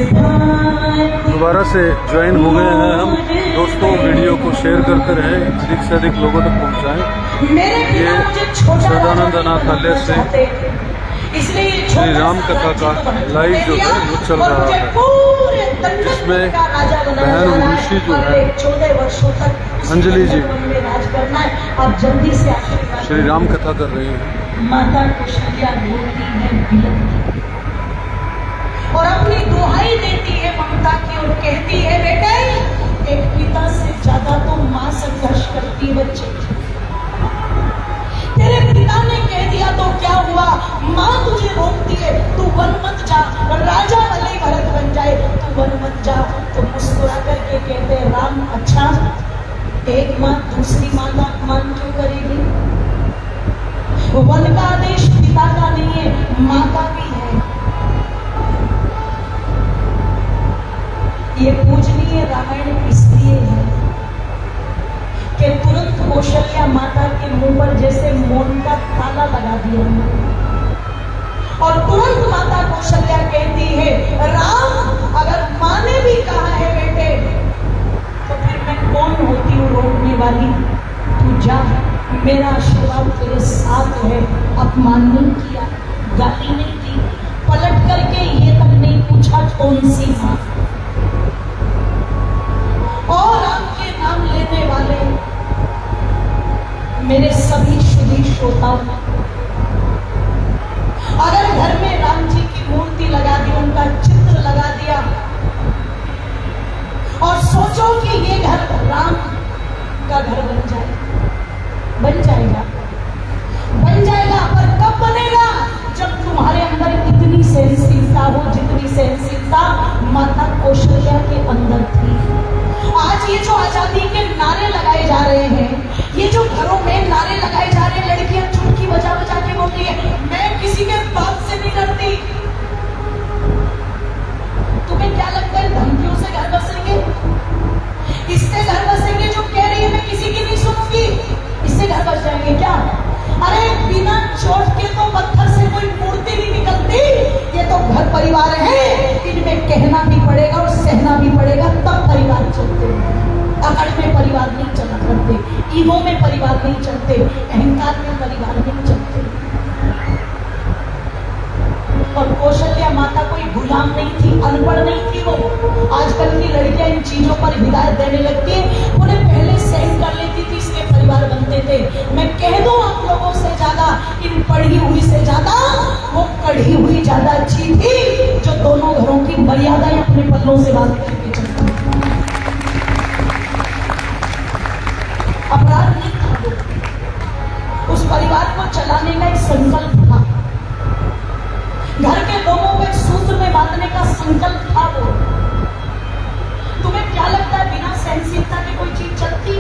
दोबारा से ज्वाइन हो गए हैं हम दोस्तों। वीडियो को शेयर करते रहें, अधिक से अधिक लोगों तक पहुंचाएं। ये सदानंद अनाथालय से श्री राम कथा का लाइव जो है वो चल रहा है, जिसमें बहन ऋषि जो है अंजलि जी श्री राम कथा कर रही है। माता कौशल्या रोती है, बिलखती है और अपनी दुहाई देती है ममता की और कहती है, बेटे एक पिता से ज्यादा तो माँ संघर्ष करती है बच्चे। तेरे पिता ने कह दिया तो क्या हुआ, माँ तुझे रोकती है, तू वन मत जा, राजा भले भरत बन जाए, तू वन मत जा। तो मुस्कुरा करके कहते हैं, राम अच्छा एक माँ दूसरी माँ का अपमान क्यों करेगी? वन का आदेश पिता का नहीं है, माँ का भी है। ये पूजनीय रामायण इसलिए है कि तुरंत कौशल्या माता के मुंह पर जैसे मौन का ताला लगा दिया और तुरंत माता कौशल्या कहती है, राम अगर माँ ने भी कहा है बेटे तो फिर मैं कौन होती हूँ रोकने वाली? तू जा, मेरा आशीर्वाद तेरे साथ है। अपमान नहीं किया, गाली नहीं दी, पलट करके ये तक नहीं पूछा कौन सी माँ। और आपके नाम लेने वाले मेरे सभी शुद्धि श्रोताओं, अगर घर में राम जी की मूर्ति लगा दी, उनका चित्र लगा दिया और सोचो कि ये घर राम का घर बन जाए, बन जाएगा, बन जाएगा। पर कब बनेगा? जब तुम्हारे अंदर इतनी सहनशीलता हो जितनी सहनशीलता माता कौशल्या के अंदर थी। आज ये जो आजादी के नारे लगाए जा रहे हैं, ये जो घरों में नारे लगाए जा रहे हैं, लड़कियां चुटकी बजा बजा के बोलती है, मैं किसी के बाप से नहीं डरती। तुम्हें क्या लगता है धमकियों से घर बसेंगे? इससे घर बसेंगे जो कह रही है मैं किसी की नहीं सुनूंगी, इससे घर बस जाएंगे क्या? अरे बिना चोट के तो पत्थर से कोई मूर्ति नहीं निकलती। ये तो घर परिवार है, इनमें कहना भी पड़ेगा और सहना भी पड़ेगा, तब परिवार चलते हैं। अकड़ में परिवार नहीं चला करते, ईगो में परिवार नहीं चलते, अहंकार में परिवार नहीं चलते। और कौशल्या माता कोई गुलाम नहीं थी, अनपढ़ नहीं थी वो। आजकल की लड़कियां इन चीजों पर हिदायत देने लगती है, उन्हें पहले सहन कर लेती थी, इसके परिवार बनते थे। मैं कह दूं आप लोगों से ज्यादा, इन पढ़ी हुई से ज्यादा वो कढ़ी हुई ज्यादा अच्छी थी, जो दोनों घरों की मर्यादाएं अपने पल्लों से बांध करके चलती। अपराध नहीं था वो, उस परिवार को चलाने का एक संकल्प था, घर के लोगों को एक सूत्र में बांधने का संकल्प था वो। तुम्हें क्या लगता है बिना सहनशीलता की कोई चीज चलती?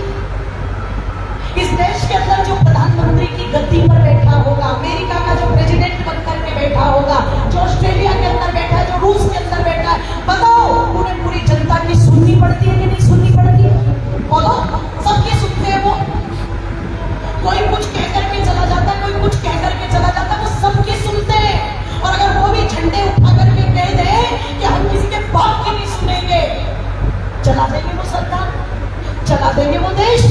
इस देश के अंदर जो प्रधानमंत्री की गद्दी पर बैठा होगा, अमेरिका का जो प्रेसिडेंट बनकर के बैठा होगा, जो ऑस्ट्रेलिया के अंदर बैठा है, जो रूस के अंदर बैठा है, बताओ उन्हें पूरी जनता की सुननी पड़ती है कि नहीं सुननी पड़ती है? बोलो, सबकी सुनते हैं वो। कोई कुछ कह करके चला जाता है, कोई कुछ कह करके चला जाता है, वो सबकी सुनते हैं। और अगर वो भी झंडे उठा करके कह दे कि हम किसी के बाप की नहीं सुनेंगे, चला देंगे वो सरकार, चला देंगे वो देश।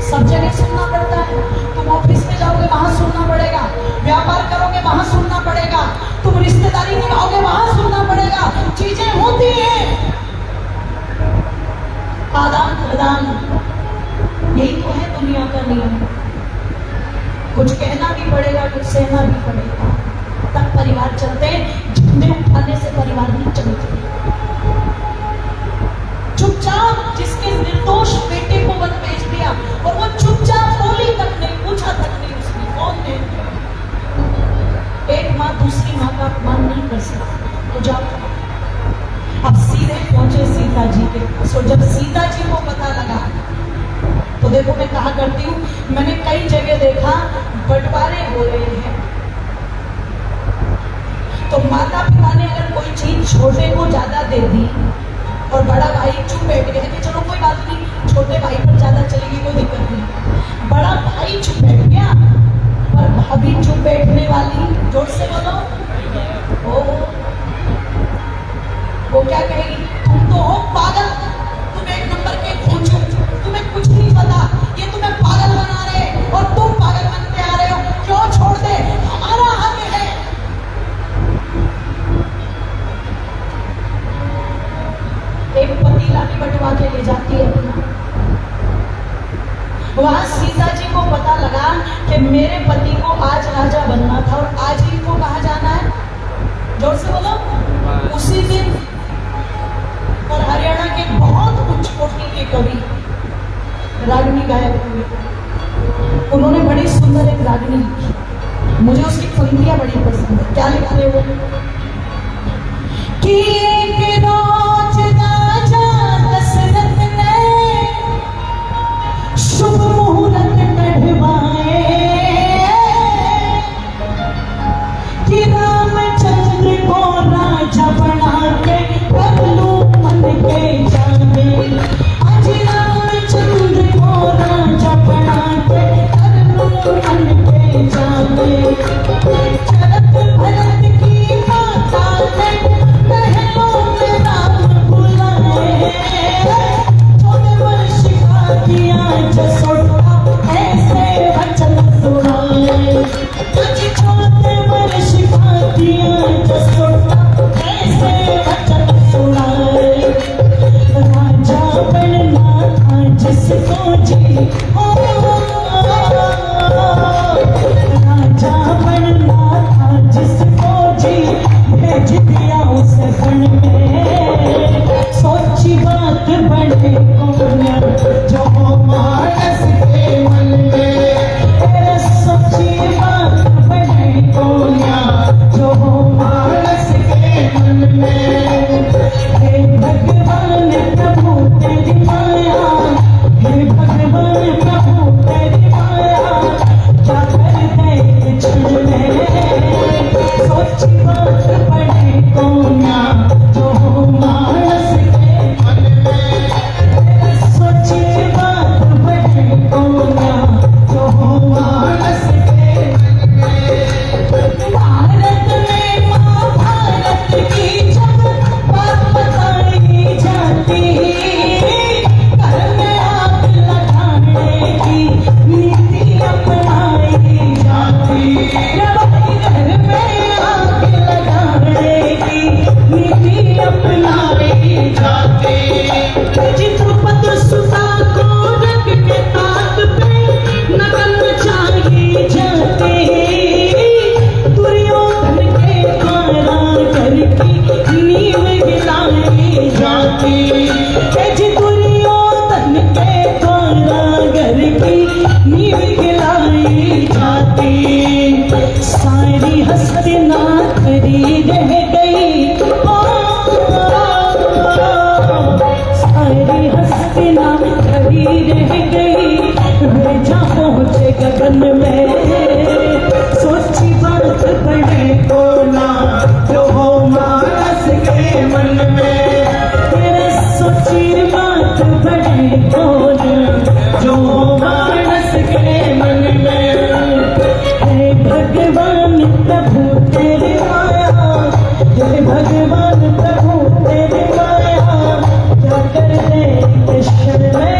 सब जगह सुनना पड़ता है। तुम ऑफिस में जाओगे वहां सुनना पड़ेगा, व्यापार करोगे वहां सुनना पड़ेगा, तुम रिश्तेदारी निभाओगे वहां सुनना पड़ेगा। चीजें होती हैं, आदान प्रदान, यही तो है दुनिया का नियम। कुछ कहना भी पड़ेगा, कुछ सहना भी पड़ेगा, तब परिवार चलते हैं। झंडे उठाने से परिवार नहीं चलते। चुपचाप जिसके निर्दोष बेटे को वन भेज दिया और वो चुपचाप बोली तक नहीं, पूछा तक नहीं उसने कौन है। एक माँ दूसरी माँ का अपमान नहीं कर सकती, तो जाओ। अब सीधे पहुंचे सीता जी के पास, और जब सीता जी को पता लगा तो देखो मैं कहा करती हूँ, मैंने कई जगह देखा बंटवारे हो रहे हैं, तो माता पिता ने अगर कोई चीज छोटे को ज्यादा दे दी और बड़ा भाई चुप बैठ गया कि चलो कोई बात नहीं, छोटे भाई पर ज्यादा चलेगी कोई दिक्कत नहीं, बड़ा भाई चुप बैठ गया पर भाभी चुप बैठने वाली, जोर से बोलो, वो क्या कहेगी, तुम तो हो पागल, तुम एक नंबर के खोचू, तुम्हें कुछ नहीं पता, ये तुम्हें पागल बना रहे और तुम पागल बनते आ रहे हो, क्यों छोड़ दे, हमारा हक है। एक पतीला भी बंटवा के ले जाती है अपना। वहां सीता जी को पता लगा कि मेरे पति को आज राजा बनना था और आज ही को कहाँ जाना है, जोर से बोलो, उसी दिन। और हरियाणा के बहुत उच्च कोटि के कवि रागनी गायक हुए, उन्होंने बड़ी सुंदर एक रागनी लिखी, मुझे उसकी पंक्तियां बड़ी पसंद है। क्या लिखते हैं वो कि एक रोज राजा दशरथ ने शुभ मुहूर्त कढ़वाए कि रामचंद्र को राजा बना के बबलू मन के जाने। आज रामचंद्र को राजा बना के बबलू मन के जाने। चरत भरत की माता ने महलों में राम बुलाए। 14 वर्ष का किया जसोटा ऐसे वचन सुनाए। आज 14 वर्ष का किया जसोटा ऐसे वचन सुनाए। राजा बनना था जिसको जी हो, राजा बनना था जिसको जी भेज दिया उस बन में। सोची बात बड़े कौन जो मानस के मन में। तेरे सोची बात बड़े कौन जो मानस के मन में। हे भगवान प्रभु तेरी माया, हे भगवान प्रभु तेरी माया, क्या कर दे क्षण में। सोची बात बड़े कौन जो मानस के मन में। तेरे सोची बात बड़े कौन जो मानस के मन में। भारत में महाभारत की जब बात बताई जाती, घर में आग लगाने की नीति अपनाई जाती। घर में आग लगाने की नीति अपनाई जाती। चित्रपट सुता को रंग के ताक पे नकल चाहिए जाती। दुर्योधन के कारागर की नींव हिलाई जाती। दुर्योधन के कारागर की नींव हिलाई जाती। सारी हस्तिनापुर खरी रह गई, सारी हस्तिनापुर खरी रह गई। वे जा पहुंचे गगन में। सोची बात बड़े कोना जो हो मानस के मन में। तेरे सोची बात बड़े कोना जो हो मानस के मन में। हे भगवान प्रभु तेरी माया, हे भगवान प्रभु तेरी माया, क्या कर दे क्षण में।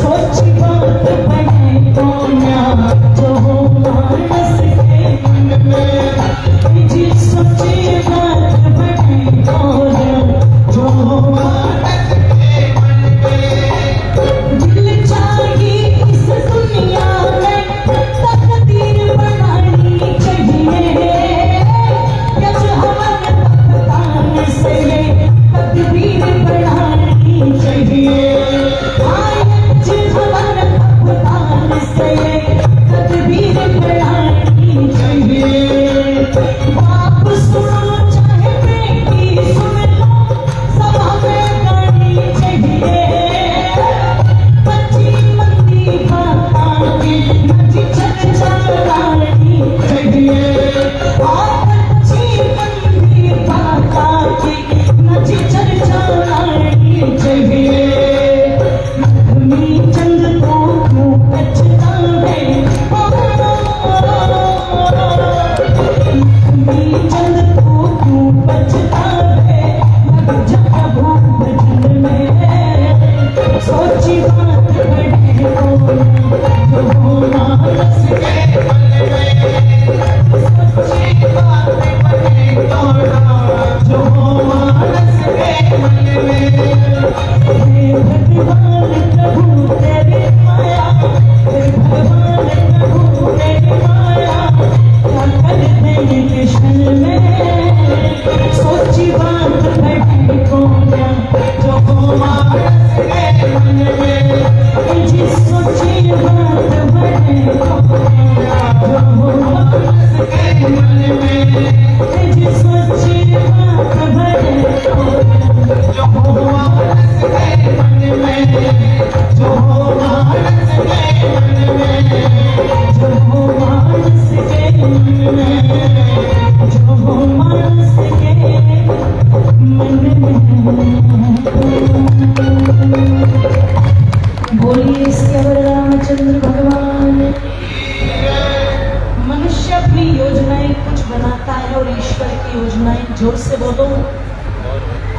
सोची बात बड़े कोना जो हो मानस के मन में। जी सोची बात बड़े कोना जो हो मानस के मन में। दिल चाहिए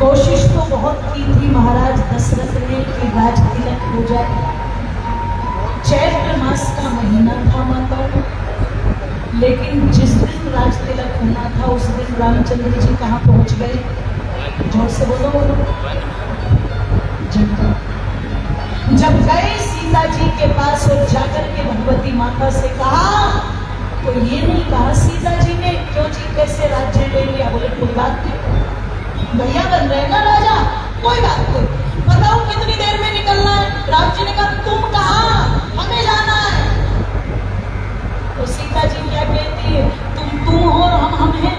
कोशिश तो बहुत की थी महाराज दशरथ ने कि राज तिलक हो जाए। चैत्र मास का महीना था माता, लेकिन जिस दिन राज तिलक होना था उस दिन रामचंद्र जी कहाँ पहुंच गए? जोर से बोलो। जब गए सीता जी के पास और जाकर के भगवती माता से कहा, तो ये नहीं कहा सीता जी ने क्यों जी कैसे राज्य ले लिया। बोले कोई बात नहीं, भैया बन रहे ना राजा, कोई बात नहीं, बताओ कितनी देर में निकलना है। राम जी ने कहा तुम कहाँ, हमें जाना है। तो सीता जी क्या कहती है, तुम हो और हम हैं।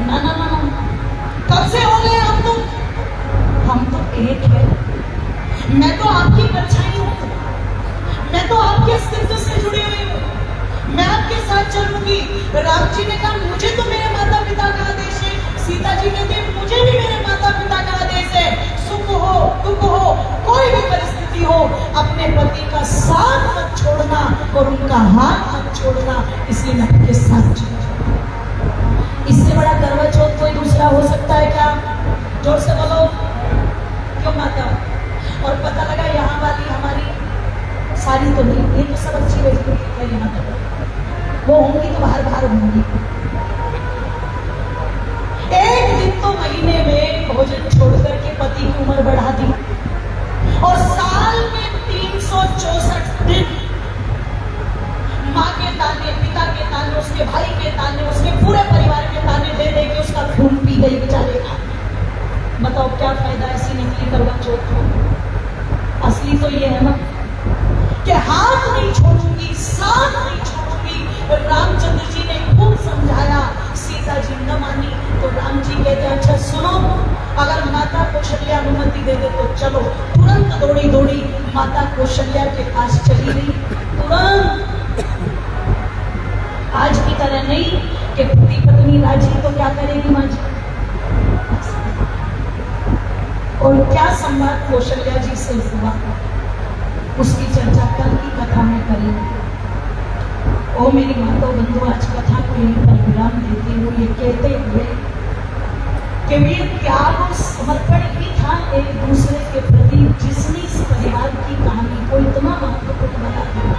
ना ना ना, कब से हो गए हम तो एक है। मैं तो आपकी परछाई हूँ, मैं तो आपके अस्तित्व से जुड़ी हुई हूँ, मैं आपके साथ चलूंगी। राम जी ने कहा मुझे तो मेरे माता पिता का आदेश है। सीता जी कहते हैं मुझे भी मेरे माता पिता का आदेश है। सुख हो दुख हो कोई भी परिस्थिति हो, अपने पति का साथ मत छोड़ना और उनका हाथ मत छोड़ना, इसलिए मैं आपके साथ चलूंगा। इससे बड़ा करवा चौथ कोई दूसरा हो सकता है क्या? जोर से बोलो। क्यों माता? और पता लगा यहाँ वाली हमारी सारी तो नहीं, ये तो सब अच्छी वस्तु है यहाँ तक, वो होंगी तो बाहर बाहर होंगी। एक दिन तो महीने में भोजन छोड़कर के पति की उम्र बढ़ा दी और साल में 364 दिन माँ के ताने, पिता के ताने, उसके भाई के ताने, उसके पूरे परिवार के ताने दे दे के उसका खून पी गई बेचारे का। बताओ क्या फायदा ऐसी निकली करवा चौथ को? असली तो ये है ना कि हाथ नहीं छोड़ूंगी, साथ नहीं छोड़ूंगी। रामचंद्र जी ने खूब समझाया, सीता जी न मानी तो राम जी कहते अच्छा सुनो, अगर माता कौशल्या अनुमति दे दे तो चलो। तुरंत दौड़ी दौड़ी माता कौशल्या के पास चली गई, तुरंत। आज की तरह नहीं कि पति पत्नी राजी तो क्या करेगी माँ जी। और क्या संवाद कौशल्या जी से हुआ, उसकी चर्चा कल की कथा में करेंगे। ओ मेरी माता बंधु, आज कथा को यहीं पर विराम देती हूँ, ये कहते हुए कि ये त्याग और समर्पण ही था एक दूसरे के प्रति, जिसने इस परिवार की कहानी को इतना महत्वपूर्ण बना दिया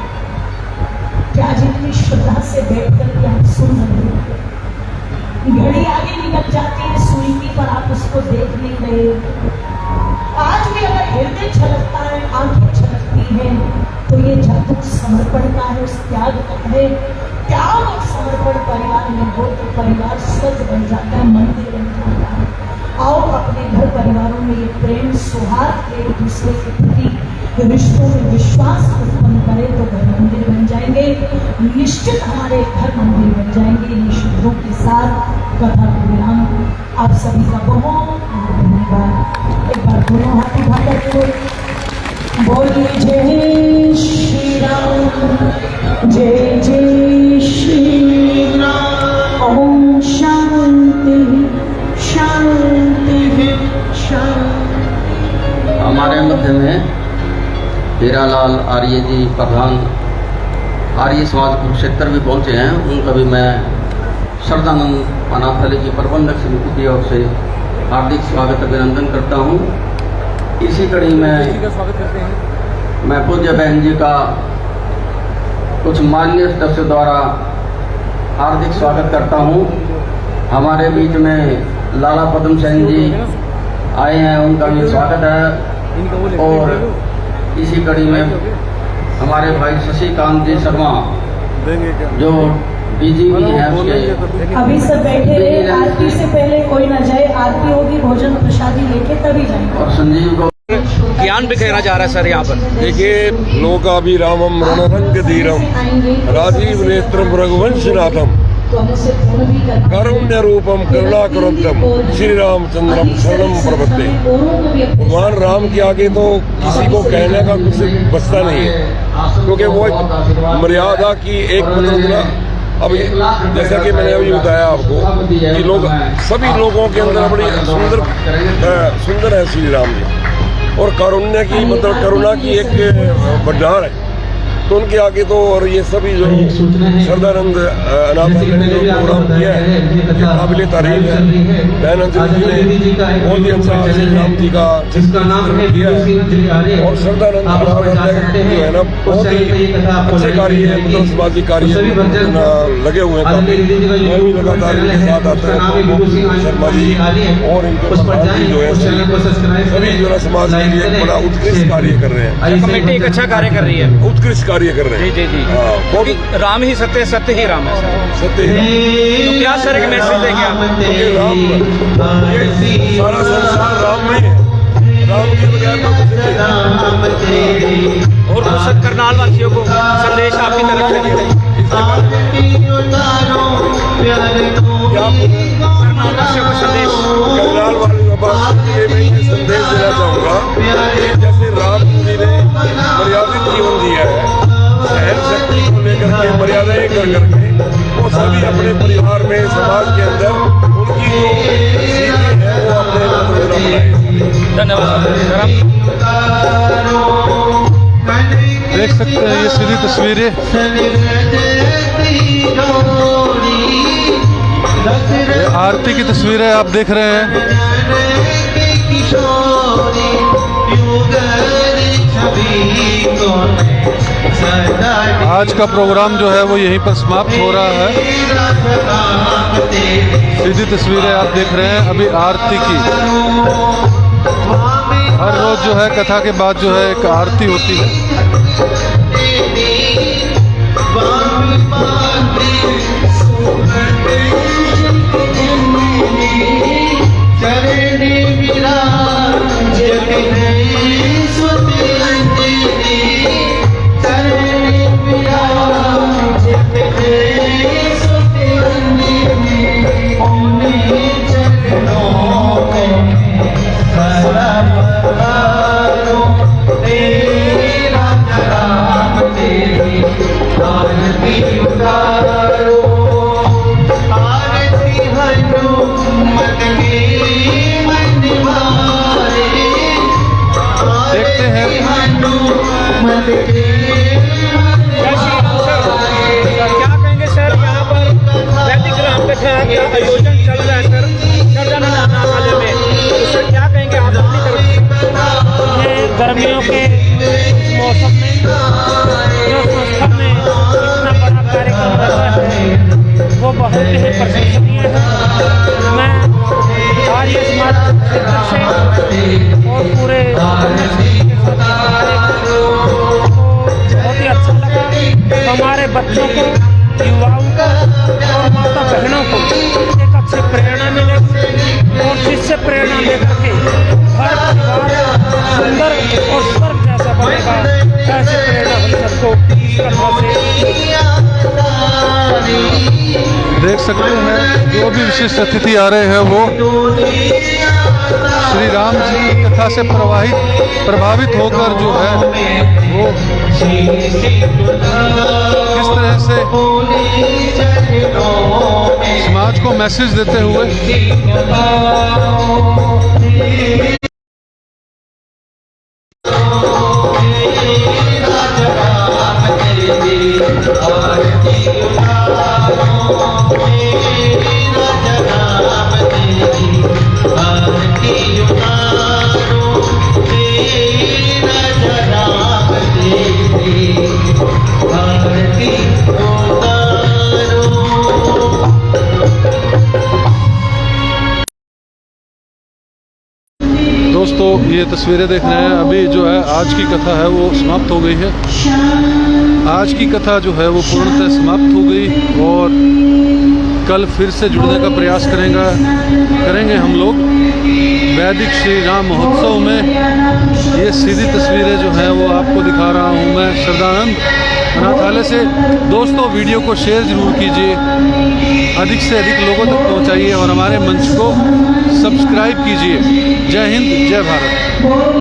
कि आज इतनी श्रद्धा से बैठ करके आप सुन रहे हो। घड़ी आगे निकल जाती है सुई पर, आप उसको देख नहीं रहे। आज भी अगर हृदय छलकता है, आंखें छलकती हैं, तो ये जादू समर्पण का है, उस त्याग का है। त्याग और समर्पण परिवार में हो तो परिवार स्वर्ग बन जाता है, मंदिर बन जाता है। आओ अपने घर परिवारों में ये प्रेम सौहार्द एक दूसरे के प्रति रिश्तों में विश्वास उत्पन्न करें तो घर मंदिर बन जाएंगे। निश्चित हमारे घर मंदिर बन जाएंगे। इन शब्दों के साथ कथा को विराम। आप सभी का बहुत धन्यवाद। एक बार दोनों हाथ उठाकर के बोलिए जय श्री राम, जय जय श्री राम। ओम शांति शांति शांति। हमारे मध्य में हीरालाल आर्य जी प्रधान आर्य समाज कुरुक्षेत्र भी पहुंचे हैं। उनका भी मैं श्रद्धानंद अनाथालय की प्रबंधक समिति की ओर से हार्दिक स्वागत अभिनंदन करता हूं। इसी कड़ी में मैं पूज्य बहन जी का कुछ माननीय सदस्यों द्वारा हार्दिक स्वागत करता हूं। हमारे बीच में लाला पद्म सेन जी आए हैं, उनका भी स्वागत है। और इसी कड़ी में हमारे भाई शशिकांत जी शर्मा जो बीजीपी हैं उसके अभी सब बैठे रहे, आरती से पहले कोई ना जाए, आरती होगी भोजन प्रसादी लेके तभी जाएंगे। और संजीव को ज्ञान बिखेरा जा रहा है सर यहाँ पर। देखिए, लोकाभिरामम रणरंग धीरम राजीव नेत्रम रघुवंशनाथम कारुण्य रूपम करुणाकरंतम श्री रामचंद्रम शरणम प्रपद्ये। भगवान राम के आगे तो किसी को कहने का कुछ बचता नहीं है, क्योंकि वो एक मर्यादा की एक मतलब अब जैसा कि मैंने अभी बताया आपको कि लोग सभी लोगों के अंदर बड़ी सुंदर है श्री राम जी, और कारुण्य की मतलब करुणा की एक भंडार है। तो उनके आगे तो और ये सभी जो श्रद्धानंद अनाथालय ने जो प्रोग्राम किया है ये काबिल तारीफ है। बहन अंजलि जी ने बहुत ही अच्छा श्री राम जी का किया है और श्रद्धानंद अनाथालय जो है ना बहुत ही अच्छे कार्य मतलब समाजिक कार्य लगे हुए हैं। मैं भी लगातार इनके साथ आता है शर्मा जी और इनके प्रधान जी जो है सभी जो है समाज के लिए बड़ा उत्कृष्ट कार्य कर रहे हैं। कमेटी एक अच्छा कार्य कर रही है, उत्कृष्ट कार्य कर रहे हैं। जी जी जी। हाँ, क्योंकि राम ही सत्य, सत्य ही राम है सर। सत्य ही तो क्या सर एक मैसेज देंगे आप? क्योंकि राम ये सारा संसार राम में है, राम के बगैर तो कुछ नहीं। और सर करनाल वासियों को संदेश आपकी तरफ से दीजिए। करनाल वासियों को संदेश, करनाल वाले ये मैं ये संदेश देना चाहूँगा कि जैसे राम जी ने मर्यादित जीवन दिया है, सहन शक्ति को लेकर के मर्यादाएं कर करके वो सभी अपने परिवार में समाज के अंदर उनकी जो सीधी है वो अपने बनाए। धन्यवाद सर। देख सकते हैं ये सीधी तस्वीरें आरती की तस्वीरें आप देख रहे हैं। आज का प्रोग्राम जो है वो यहीं पर समाप्त हो रहा है। सीधी तस्वीरें आप देख रहे हैं अभी आरती की। हर रोज जो है कथा के बाद जो है एक आरती होती है। क्या कहेंगे सर, यहाँ पर वैदिक राम कथा का आयोजन चल रहा है सर श्रद्धानंद अनाथालय में, तो सर क्या कहेंगे आप अपनी तरफ से? ये गर्मियों के मौसम में जो संस्था में इतना बड़ा कार्यक्रम रखा है वो बहुत ही प्रशंसनीय है। मैं आर्य समाज क्षेत्र से और पूरे बहुत ही अच्छा लगा। हमारे बच्चों को, युवाओं को और माता बहनों को एक अच्छी प्रेरणा मिलेगी और जिससे प्रेरणा लेकर के हर परिवार सुंदर और स्वर्ग जैसा बनेगा। ऐसी प्रेरणा हम सबको इस कथा से देख सकते हैं जो भी विशिष्ट अतिथि आ रहे हैं वो श्री राम जी की कथा से प्रभावित होकर जो है वो किस तरह से समाज को मैसेज देते हुए दोस्तों ये तस्वीरें देख रहे हैं अभी जो है आज की कथा है वो समाप्त हो गई है। आज की कथा जो है वो पूर्णतः समाप्त हो गई और कल फिर से जुड़ने का प्रयास करेंगे हम लोग वैदिक श्री राम महोत्सव में। ये सीधी तस्वीरें जो हैं वो आपको दिखा रहा हूँ मैं श्रद्धानंद अनाथालय से। दोस्तों वीडियो को शेयर ज़रूर कीजिए, अधिक से अधिक लोगों तक पहुँचाइए और हमारे मंच को सब्सक्राइब कीजिए। जय हिंद, जय भारत।